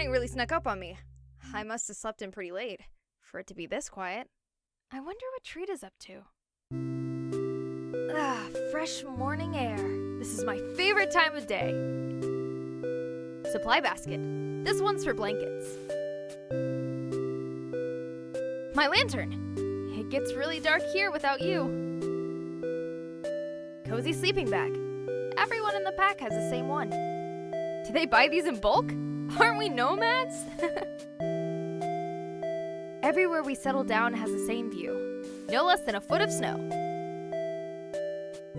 morning really snuck up on me. I must have slept in pretty late, for it to be this quiet. I wonder what Treat is up to. Ah, fresh morning air. This is my favorite time of day. Supply basket. This one's for blankets. My lantern. It gets really dark here without you. Cozy sleeping bag. Everyone in the pack has the same one. Do they buy these in bulk? Aren't we nomads? Everywhere we settle down has the same view. No less than a foot of snow.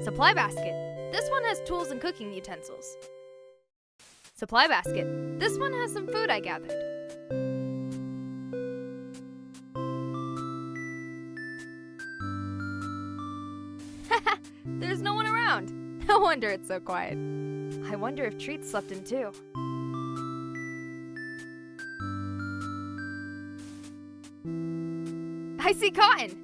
Supply basket. This one has tools and cooking utensils. Supply basket. This one has some food I gathered. Haha, there's no one around. No wonder it's so quiet. I wonder if Treat slept in too. I see Cotton!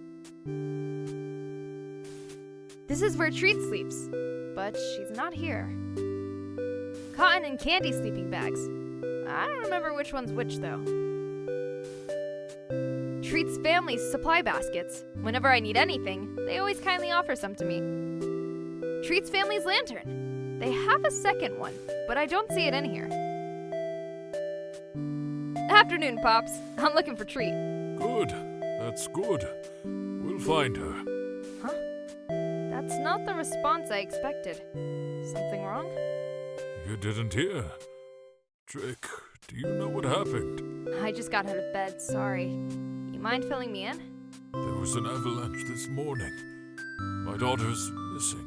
This is where Treat sleeps, but she's not here. Cotton and Candy sleeping bags. I don't remember which one's which though. Treat's family's supply baskets. Whenever I need anything, they always kindly offer some to me. Treat's family's lantern. They have a second one, but I don't see it in here. Afternoon, Pops. I'm looking for Treat. Good. That's good. We'll find her. Huh? That's not the response I expected. Something wrong? You didn't hear. Trick, do you know what happened? I just got out of bed, sorry. You mind filling me in? There was an avalanche this morning. My daughter's missing.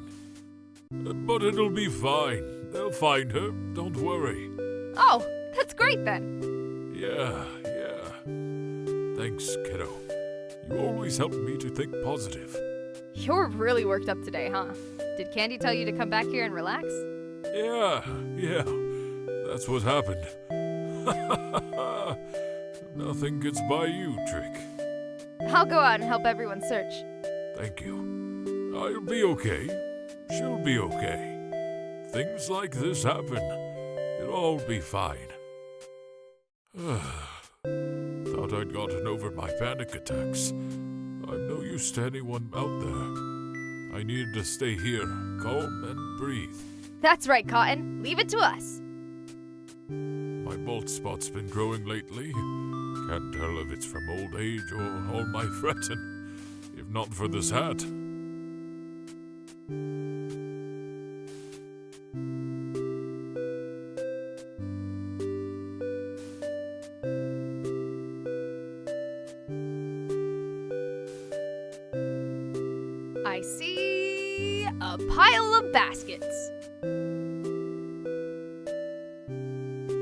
But it'll be fine. They'll find her. Don't worry. Oh, that's great then. Yeah. Thanks, kiddo. You always help me to think positive. You're really worked up today, huh? Did Candy tell you to come back here and relax? Yeah. That's what happened. Nothing gets by you, Trick. I'll go out and help everyone search. Thank you. I'll be okay. She'll be okay. Things like this happen. It'll all be fine. Thought I'd gotten over my panic attacks. I'm no use to anyone out there. I needed to stay here, calm and breathe. That's right, Cotton. Leave it to us. My bald spot's been growing lately. Can't tell if it's from old age or all my fretting. If not for this hat. I see a pile of baskets.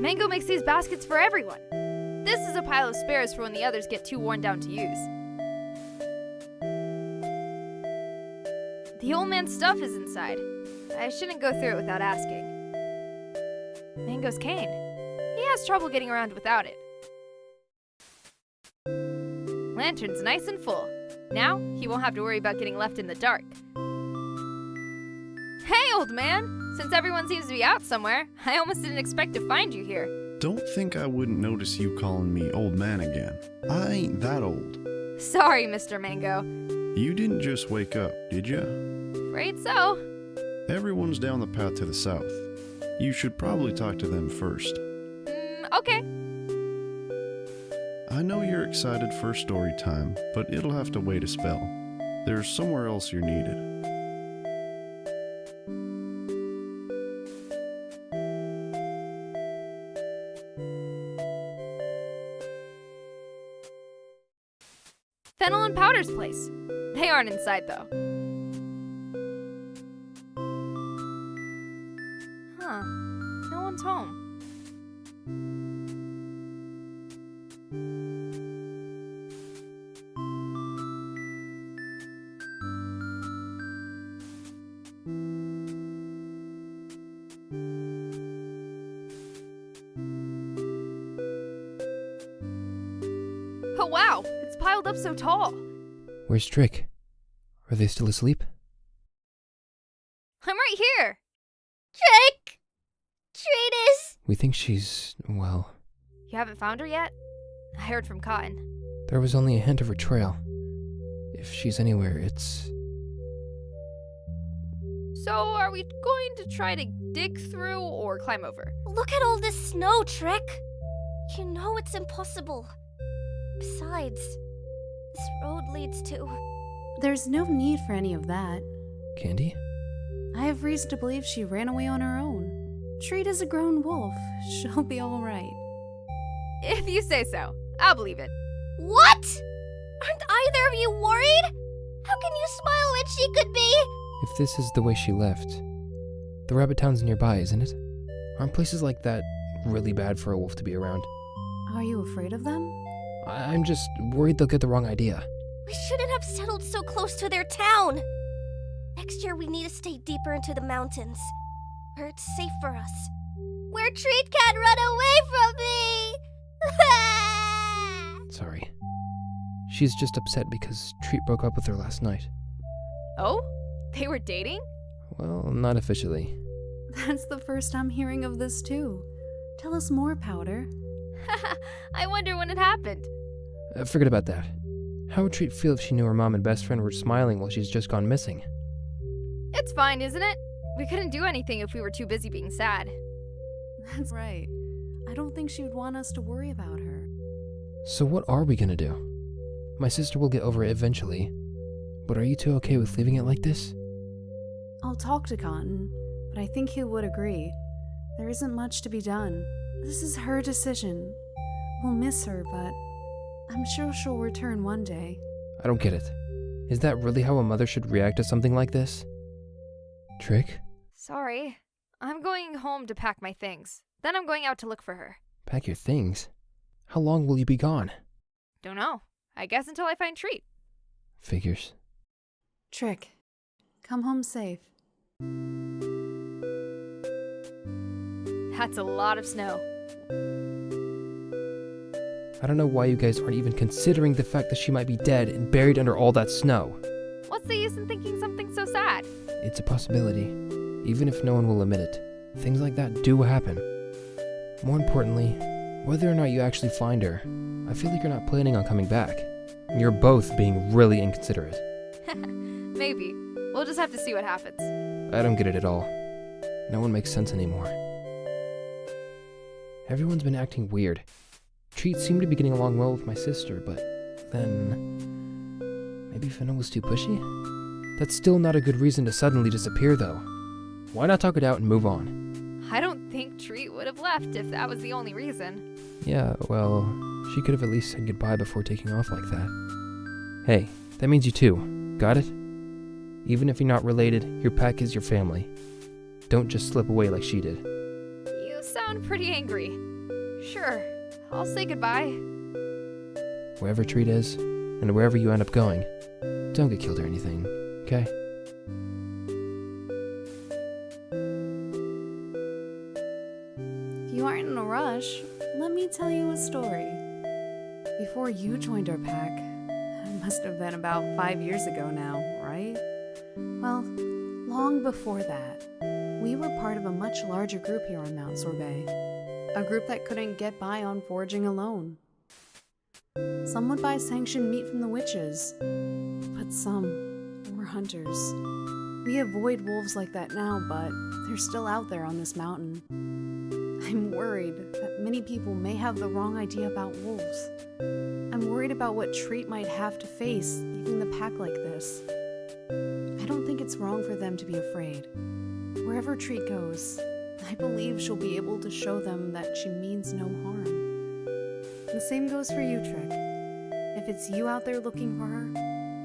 Mango makes these baskets for everyone. This is a pile of spares for when the others get too worn down to use. The old man's stuff is inside. I shouldn't go through it without asking. Mango's cane. He has trouble getting around without it. Lantern's nice and full. Now, he won't have to worry about getting left in the dark. Hey, old man! Since everyone seems to be out somewhere, I almost didn't expect to find you here. Don't think I wouldn't notice you calling me old man again. I ain't that old. Sorry, Mr. Mango. You didn't just wake up, did ya? Afraid so. Everyone's down the path to the south. You should probably talk to them first. Okay. I know you're excited for story time, but it'll have to wait a spell. There's somewhere else you're needed. Fennel and Powder's place. They aren't inside, though. Huh. No one's home. Oh wow, it's piled up so tall. Where's Trick? Are they still asleep? I'm right here. Trick! Treatise! We think she's, well... You haven't found her yet? I heard from Cotton. There was only a hint of her trail. If she's anywhere, it's... So are we going to try to dig through or climb over? Look at all this snow, Trick. You know it's impossible. Besides, this road leads to... There's no need for any of that. Candy? I have reason to believe she ran away on her own. Treat is a grown wolf. She'll be all right. If you say so, I'll believe it. What? Aren't either of you worried? How can you smile when she could be? If this is the way she left, the rabbit town's nearby, isn't it? Aren't places like that really bad for a wolf to be around? Are you afraid of them? I'm just worried they'll get the wrong idea. We shouldn't have settled so close to their town. Next year we need to stay deeper into the mountains, where it's safe for us. Where Treat can't run away from me! Sorry. She's just upset because Treat broke up with her last night. Oh? They were dating? Well, not officially. That's the first I'm hearing of this too. Tell us more, Powder. I wonder when it happened. Forget about that. How would Treat feel if she knew her mom and best friend were smiling while she's just gone missing? It's fine, isn't it? We couldn't do anything if we were too busy being sad. That's right. I don't think she would want us to worry about her. So what are we gonna do? My sister will get over it eventually, but are you two okay with leaving it like this? I'll talk to Cotton, but I think he would agree. There isn't much to be done. This is her decision. We'll miss her, but I'm sure she'll return one day. I don't get it. Is that really how a mother should react to something like this? Trick? Sorry. I'm going home to pack my things. Then I'm going out to look for her. Pack your things? How long will you be gone? Don't know. I guess until I find Treat. Figures. Trick, come home safe. That's a lot of snow. I don't know why you guys aren't even considering the fact that she might be dead and buried under all that snow. What's the use in thinking something so sad? It's a possibility, even if no one will admit it. Things like that do happen. More importantly, whether or not you actually find her, I feel like you're not planning on coming back. You're both being really inconsiderate. Maybe. We'll just have to see what happens. I don't get it at all. No one makes sense anymore. Everyone's been acting weird. Treat seemed to be getting along well with my sister, but then... maybe Fennel was too pushy? That's still not a good reason to suddenly disappear, though. Why not talk it out and move on? I don't think Treat would have left if that was the only reason. Yeah, well, she could have at least said goodbye before taking off like that. Hey, that means you too. Got it? Even if you're not related, your pack is your family. Don't just slip away like she did. You sound pretty angry. Sure, I'll say goodbye. Wherever Treat is, and wherever you end up going, don't get killed or anything, okay? If you aren't in a rush, let me tell you a story. Before you joined our pack, it must have been about 5 years ago now, right? Well, long before that, we were part of a much larger group here on Mount Sorbet. A group that couldn't get by on foraging alone. Some would buy sanctioned meat from the witches, but some were hunters. We avoid wolves like that now, but they're still out there on this mountain. I'm worried that many people may have the wrong idea about wolves. I'm worried about what Treat might have to face leaving the pack like this. I don't think it's wrong for them to be afraid. Wherever Treat goes, I believe she'll be able to show them that she means no harm. The same goes for you, Trick. If it's you out there looking for her,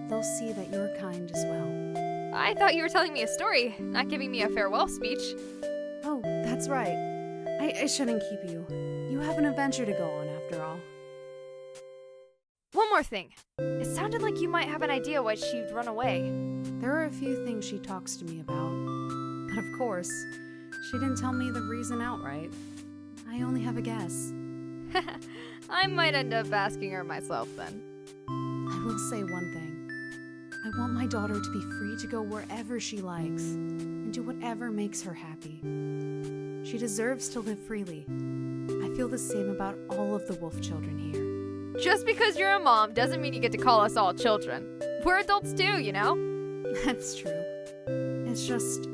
they'll see that you're kind as well. I thought you were telling me a story, not giving me a farewell speech. Oh, that's right. I shouldn't keep you. You have an adventure to go on after all. One more thing. It sounded like you might have an idea why she'd run away. There are a few things she talks to me about. But of course, she didn't tell me the reason outright. I only have a guess. I might end up asking her myself then. I will say one thing. I want my daughter to be free to go wherever she likes and do whatever makes her happy. She deserves to live freely. I feel the same about all of the wolf children here. Just because you're a mom doesn't mean you get to call us all children. We're adults too, you know? That's true. It's just,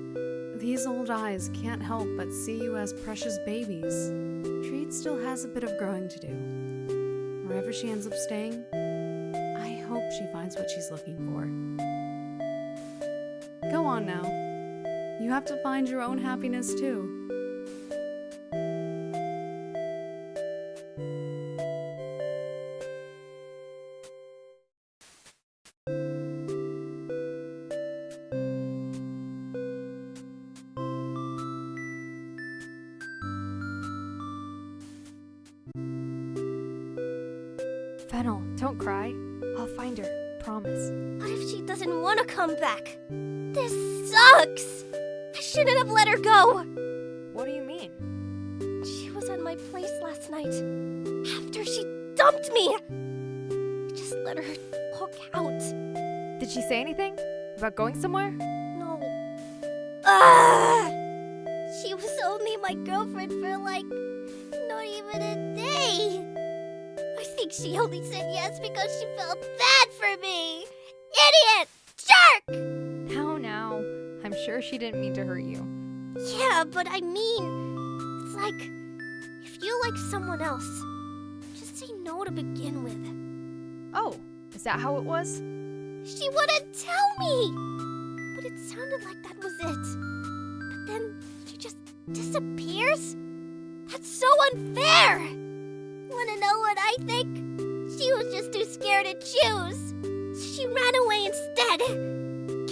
these old eyes can't help but see you as precious babies. Treat still has a bit of growing to do. Wherever she ends up staying, I hope she finds what she's looking for. Go on now. You have to find your own happiness too. Fennel, don't cry. I'll find her. Promise. What if she doesn't want to come back? This sucks! I shouldn't have let her go! What do you mean? She was at my place last night. After she dumped me! I just let her walk out. Did she say anything? About going somewhere? No. Ah! She was only my girlfriend for not even a day. I think she only said yes because she felt bad for me. Idiot! Jerk! Now. I'm sure she didn't mean to hurt you. Yeah, but I mean, it's like, if you like someone else, just say no to begin with. Oh, is that how it was? She wouldn't tell me! But it sounded like that was it. But then she just disappears? That's so unfair! Wanna know what I think? She was just too scared to choose. She ran away instead.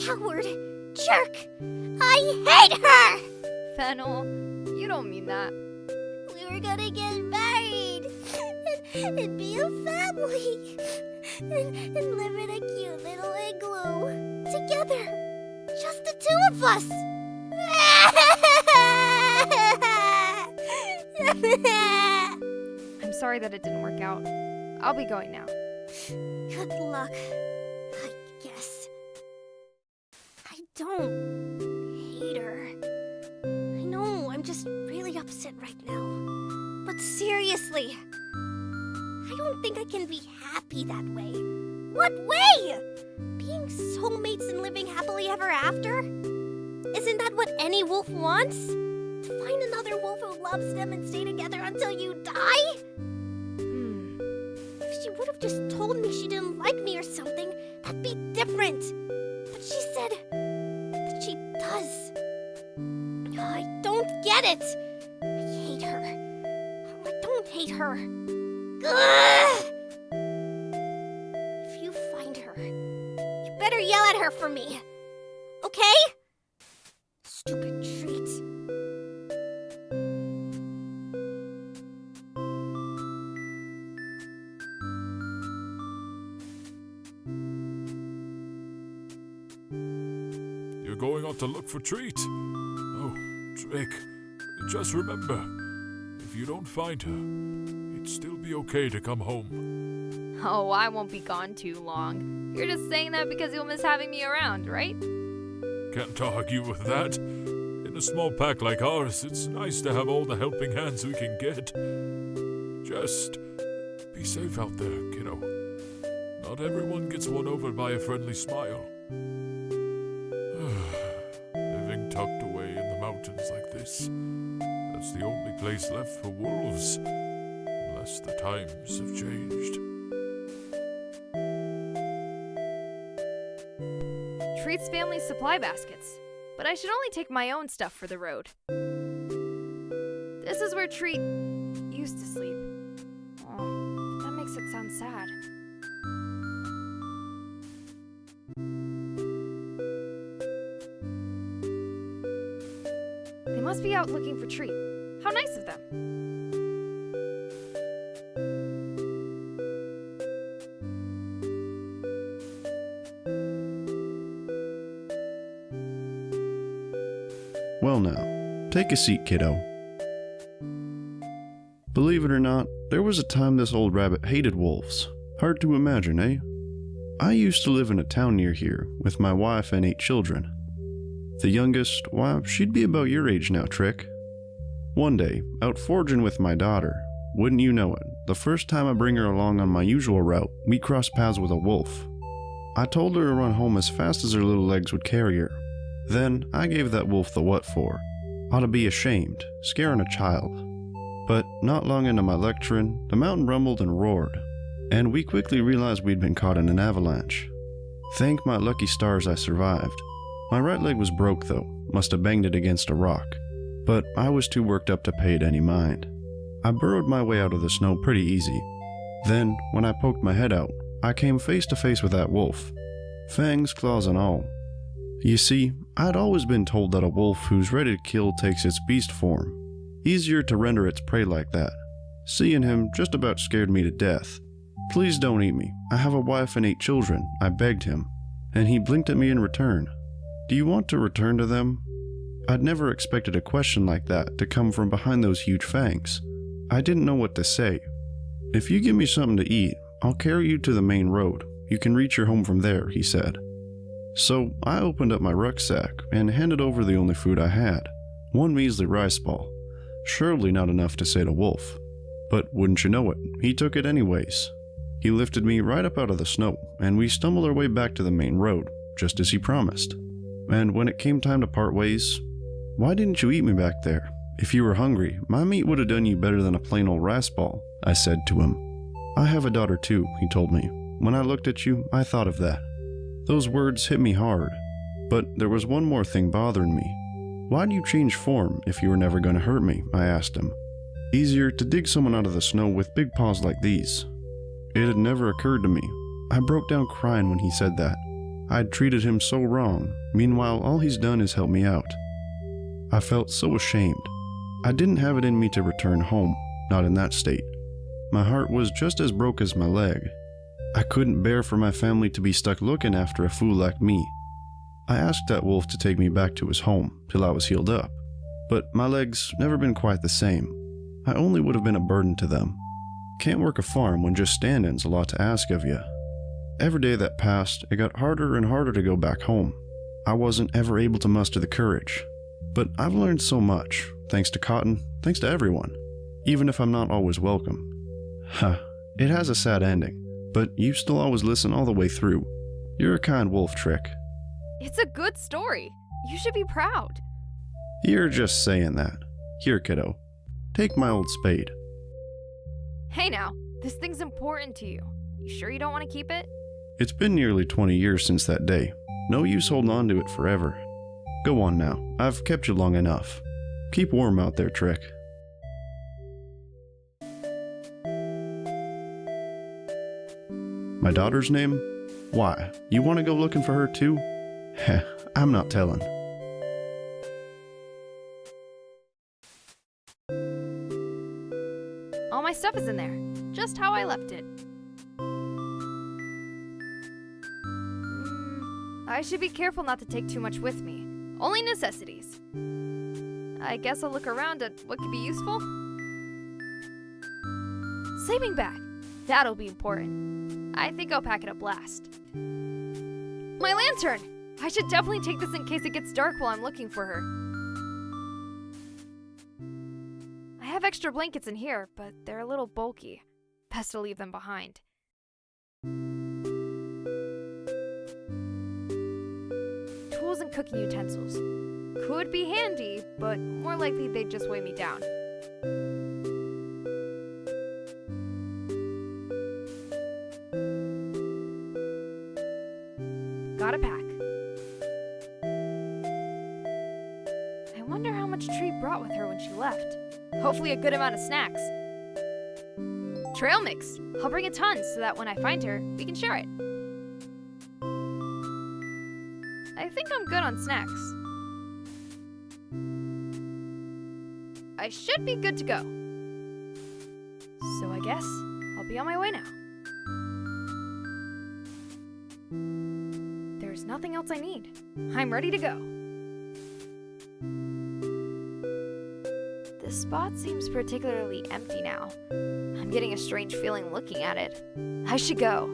Coward. Jerk. I hate her! Fennel, you don't mean that. We were gonna get married and be a family and live in a cute little igloo together. Just the two of us. I'm sorry that it didn't work out. I'll be going now. Good luck, I guess. I don't hate her. I know I'm just really upset right now. But seriously, I don't think I can be happy that way. What way? Being soulmates and living happily ever after? Isn't that what any wolf wants? To find another wolf who loves them and stay together until you die? If she would have just told me she didn't like me or something, that'd be different. But she said that she does. I don't get it. I hate her. I don't hate her. Ugh! If you find her, you better yell at her for me. Okay? Stupid treat. You're going out to look for Treat? Oh, Drake, just remember, if you don't find her, it'd still be okay to come home. Oh, I won't be gone too long. You're just saying that because you'll miss having me around, right? Can't argue with that. In a small pack like ours, it's nice to have all the helping hands we can get. Just be safe out there, kiddo. Not everyone gets won over by a friendly smile. Living tucked away in the mountains like this, that's the only place left for wolves, unless the times have changed. Treat's family's supply baskets, but I should only take my own stuff for the road. This is where Treat used to sleep. Oh, that makes it sound sad. They must be out looking for Treat. How nice of them. Well now, take a seat, kiddo. Believe it or not, there was a time this old rabbit hated wolves. Hard to imagine, eh? I used to live in a town near here, with my wife and 8 children. The youngest, why, she'd be about your age now, Trick. One day, out foraging with my daughter, wouldn't you know it, the first time I bring her along on my usual route, we cross paths with a wolf. I told her to run home as fast as her little legs would carry her. Then, I gave that wolf the what for. Ought to be ashamed, scaring a child. But not long into my lecturing, the mountain rumbled and roared, and we quickly realized we'd been caught in an avalanche. Thank my lucky stars I survived. My right leg was broke though, must have banged it against a rock, but I was too worked up to pay it any mind. I burrowed my way out of the snow pretty easy. Then, when I poked my head out, I came face to face with that wolf. Fangs, claws and all. You see, I'd always been told that a wolf who's ready to kill takes its beast form. Easier to render its prey like that. Seeing him just about scared me to death. Please don't eat me. I have a wife and 8 children, I begged him, and he blinked at me in return. Do you want to return to them? I'd never expected a question like that to come from behind those huge fangs. I didn't know what to say. If you give me something to eat, I'll carry you to the main road. You can reach your home from there, he said. So I opened up my rucksack and handed over the only food I had, 1 measly rice ball. Surely not enough to sate a wolf. But wouldn't you know it, he took it anyways. He lifted me right up out of the snow, and we stumbled our way back to the main road, just as he promised. And when it came time to part ways, why didn't you eat me back there? If you were hungry, my meat would have done you better than a plain old rice ball, I said to him. I have a daughter too, he told me. When I looked at you, I thought of that. Those words hit me hard. But there was one more thing bothering me. Why'd you change form if you were never going to hurt me? I asked him. Easier to dig someone out of the snow with big paws like these. It had never occurred to me. I broke down crying when he said that. I'd treated him so wrong. Meanwhile, all he's done is help me out. I felt so ashamed. I didn't have it in me to return home, not in that state. My heart was just as broke as my leg. I couldn't bear for my family to be stuck looking after a fool like me. I asked that wolf to take me back to his home till I was healed up, but my legs never been quite the same. I only would have been a burden to them. Can't work a farm when just standing's a lot to ask of you. Every day that passed, it got harder and harder to go back home. I wasn't ever able to muster the courage. But I've learned so much, thanks to Cotton, thanks to everyone, even if I'm not always welcome. It has a sad ending, but you still always listen all the way through. You're a kind wolf, Trick. It's a good story. You should be proud. You're just saying that. Here, kiddo. Take my old spade. Hey now, this thing's important to you. You sure you don't want to keep it? It's been nearly 20 years since that day. No use holding on to it forever. Go on now. I've kept you long enough. Keep warm out there, Trick. My daughter's name? Why, you want to go looking for her too? Heh, I'm not telling. All my stuff is in there, just how I left it. I should be careful not to take too much with me. Only necessities. I guess I'll look around at what could be useful. Sleeping bag. That'll be important. I think I'll pack it up last. My lantern! I should definitely take this in case it gets dark while I'm looking for her. I have extra blankets in here, but they're a little bulky. Best to leave them behind. Tools and cooking utensils. Could be handy, but more likely they'd just weigh me down. Gotta pack. I wonder how much Tree brought with her when she left. Hopefully a good amount of snacks. Trail mix. I'll bring a ton so that when I find her, we can share it. I think I'm good on snacks. I should be good to go. So I guess I'll be on my way now. There's nothing else I need. I'm ready to go. This spot seems particularly empty now. I'm getting a strange feeling looking at it. I should go.